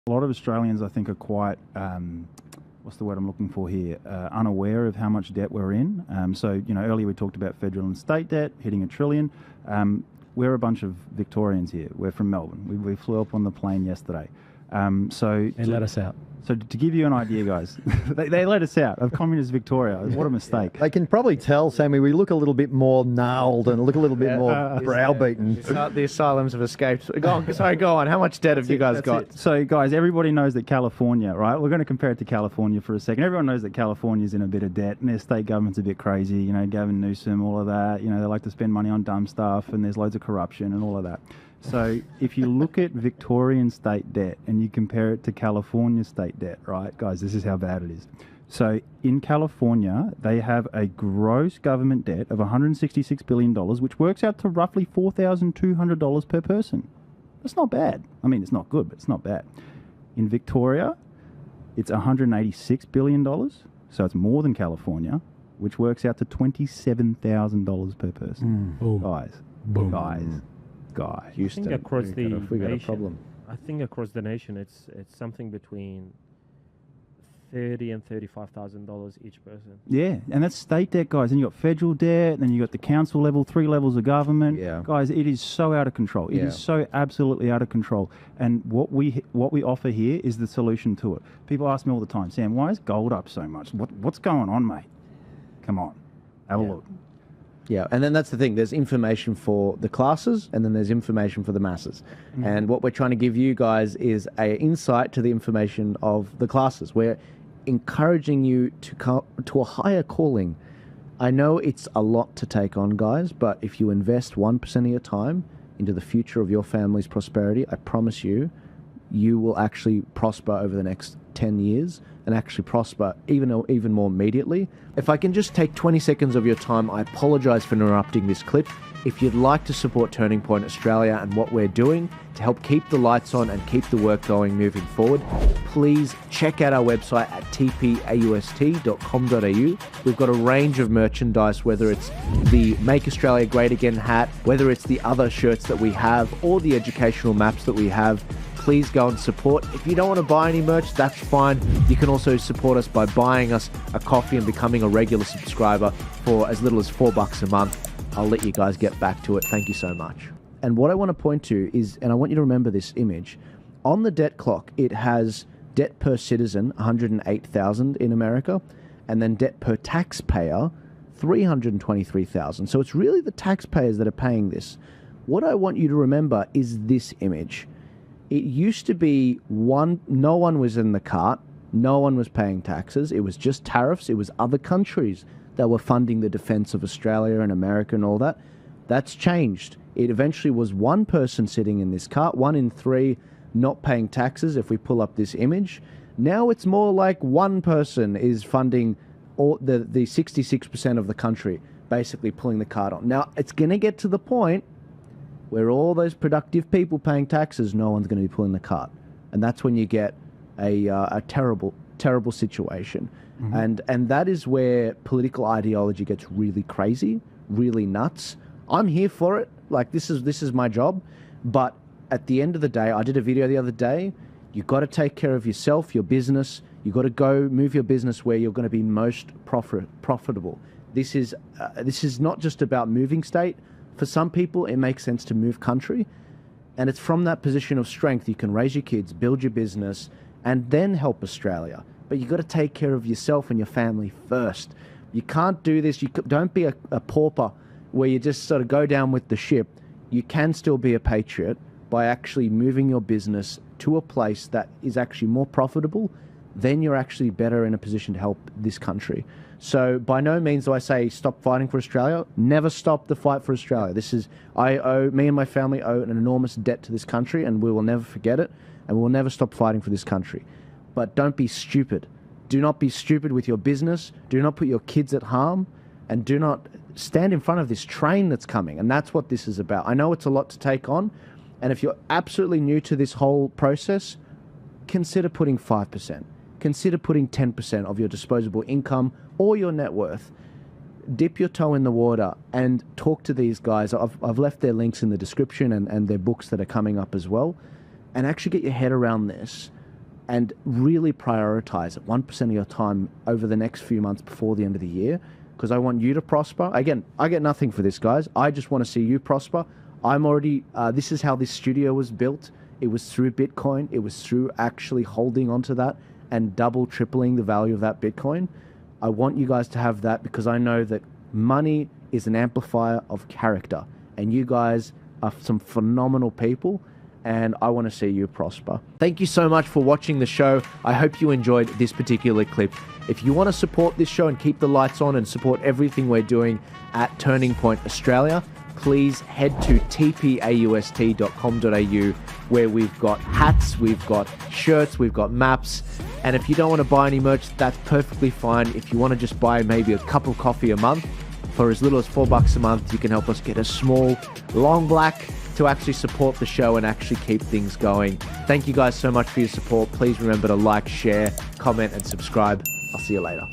A lot of Australians, I think, are quite, what's the word I'm looking for here, unaware of how much debt we're in. So, earlier we talked about federal and state debt hitting $1 trillion. We're a bunch of Victorians here. We're from Melbourne. We flew up on the plane yesterday. They let us out. So to give you an idea, guys, they let us out of communist Victoria. What a mistake. They can probably tell, Sammy, we look a little bit more gnarled and look a little bit more browbeaten. The asylums have escaped. Go on. How much debt have you guys got? So, guys, everybody knows that California, right? We're going to compare it to California for a second. Everyone knows that California's in a bit of debt and their state government's a bit crazy. Gavin Newsom, all of that. They like to spend money on dumb stuff and there's loads of corruption and all of that. So if you look at Victorian state debt and you compare it to California state debt, right, guys, this is how bad it is. So in California, they have a gross government debt of $166 billion, which works out to roughly $4,200 per person. That's not bad. I mean, it's not good, but it's not bad. In Victoria, it's $186 billion, so it's more than California, which works out to $27,000 per person. Boom. Guys. Houston, I think across the we got a nation, problem. I think across the nation, it's something between $30,000 and $35,000 each person. Yeah, and that's state debt, guys. And you got federal debt, then you got the council level, 3 levels of government. Yeah. Guys, it is so out of control. It is so absolutely out of control. And what we offer here is the solution to it. People ask me all the time, Sam, why is gold up so much? What's going on, mate? Come on, have a look. Yeah, and then that's the thing. There's information for the classes, and then there's information for the masses. And what we're trying to give you guys is an insight to the information of the classes. We're encouraging you to a higher calling. I know it's a lot to take on, guys, but if you invest 1% of your time into the future of your family's prosperity, I promise you, you will actually prosper over the next 10 years and actually prosper even more immediately. If I can just take 20 seconds of your time, I apologize for interrupting this clip. If you'd like to support Turning Point Australia and what we're doing to help keep the lights on and keep the work going moving forward, please check out our website at tpaust.com.au. We've got a range of merchandise, whether it's the Make Australia Great Again hat, whether it's the other shirts that we have, or the educational maps that we have. Please go and support. If you don't want to buy any merch, that's fine. You can also support us by buying us a coffee and becoming a regular subscriber for as little as $4 a month. I'll let you guys get back to it. Thank you so much. And what I want to point to is, and I want you to remember this image, on the debt clock, it has debt per citizen, $108,000 in America, and then debt per taxpayer, $323,000. So it's really the taxpayers that are paying this. What I want you to remember is this image. It used to be no one was in the cart, no one was paying taxes, it was just tariffs, it was other countries that were funding the defense of Australia and America and all that. That's changed. It eventually was one person sitting in this cart, 1 in 3 not paying taxes if we pull up this image. Now it's more like one person is funding all the 66% of the country, basically pulling the cart on. Now it's going to get to the point where all those productive people paying taxes, no one's going to be pulling the cart. And that's when you get a terrible, terrible situation. And that is where political ideology gets really crazy, really nuts. I'm here for it. Like, this is my job. But at the end of the day, I did a video the other day. You got to take care of yourself, your business. You got to go move your business where you're going to be most profitable. This is not just about moving state. For some people, it makes sense to move country. And it's from that position of strength you can raise your kids, build your business, and then help Australia. But you got to take care of yourself and your family first. You can't do this. Don't be a pauper where you just sort of go down with the ship. You can still be a patriot by actually moving your business to a place that is actually more profitable. Then you're actually better in a position to help this country. So by no means do I say stop fighting for Australia. Never stop the fight for Australia. Me and my family owe an enormous debt to this country, and we will never forget it, and we will never stop fighting for this country. But don't be stupid. Do not be stupid with your business. Do not put your kids at harm, and do not stand in front of this train that's coming. And that's what this is about. I know it's a lot to take on, and if you're absolutely new to this whole process, consider putting 5%. Consider putting 10% of your disposable income or your net worth. Dip your toe in the water and talk to these guys. I've left their links in the description and their books that are coming up as well. And actually get your head around this. and really prioritize it 1% of your time over the next few months before the end of the year, because I want you to prosper. Again, I get nothing for this, guys. I just want to see you prosper. I'm already, this is how this studio was built. It was through Bitcoin. It was through actually holding onto that and double, tripling the value of that Bitcoin. I want you guys to have that because I know that money is an amplifier of character, and you guys are some phenomenal people, and I want to see you prosper. Thank you so much for watching the show. I hope you enjoyed this particular clip. If you want to support this show and keep the lights on and support everything we're doing at Turning Point Australia, please head to tpaust.com.au, where we've got hats, we've got shirts, we've got maps. And if you don't want to buy any merch, that's perfectly fine. If you want to just buy maybe a cup of coffee a month for as little as $4 a month, you can help us get a small long black to actually support the show and actually keep things going. Thank you guys so much for your support. Please remember to like, share, comment, and subscribe. I'll see you later.